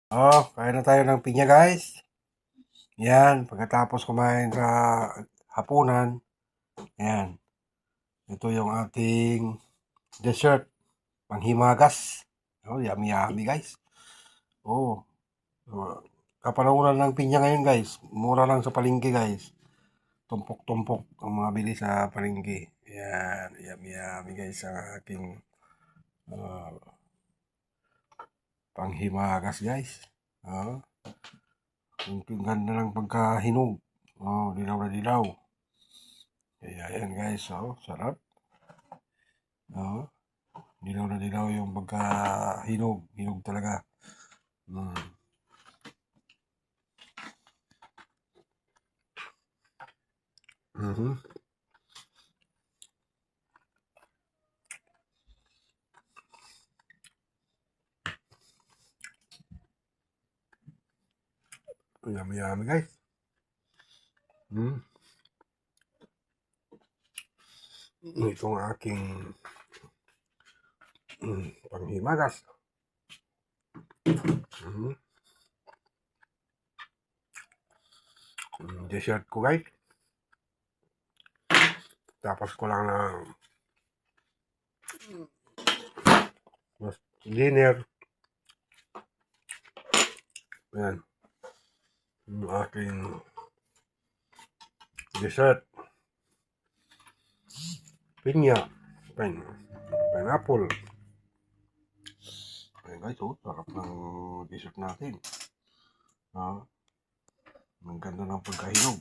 Kain na tayo ng pinya guys. Yan, pagkatapos kumain sa hapunan, yan. Ito yung ating dessert, panghimagas. Yummy yummy guys. Oh, kapanahunan ng pinya ngayon guys. Mura lang sa palengke guys. Tumpok-tumpok ang mga bili sa palengke. Yan, yummy yummy guys ang aking uh, panghimagas guys. Oh, ang ganda ng pagkahinog. Dilaw na dilaw. Kaya yan guys, sarap. Dilaw na dilaw yung pagkahinog. Hinog talaga. Mm. Mhm. Yummy yummy guys. Mm. Itong aking panghimagas. Mhm. Dessert ko guys. Tapos ko lang na dinner. Yan. Yung aking dessert. Pinya. Pineapple. Ayan guys, sarap ng dessert natin. Ang ganda ng pagkahinog.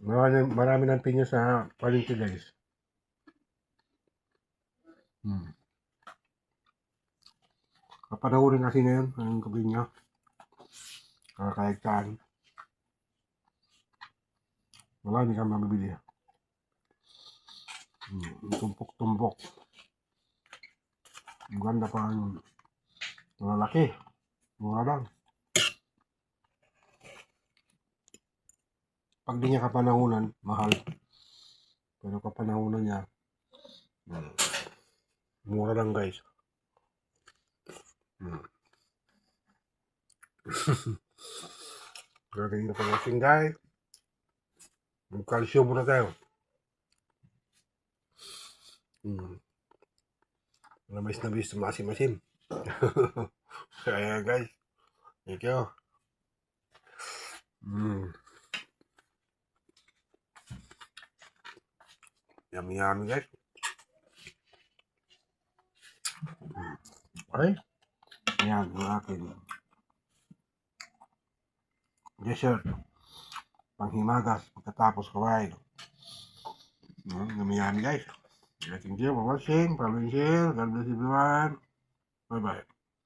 Marami ng pinya sa palengke guys. Kapanahorin kasi ngayon ang gabi niya. Kahit saan. Wala, hindi ka mabibili. Tumpok-tumpok. Ang ganda pa ang malalaki. Mura lang. Pag di niya kapanahunan, mahal. Pero kapanahunan niya, mura lang guys. Galing na pang guys. Mag-calcium muna tayo. Nabis na bis, masim-masim. Kaya guys, thank you. Yummy yummy guys. Okay. Yan, ang akin dessert. Panghimagas pagkatapos kumain. Yummy yummy guys. Thank you for watching. Follow and share. God bless everyone. Bye bye.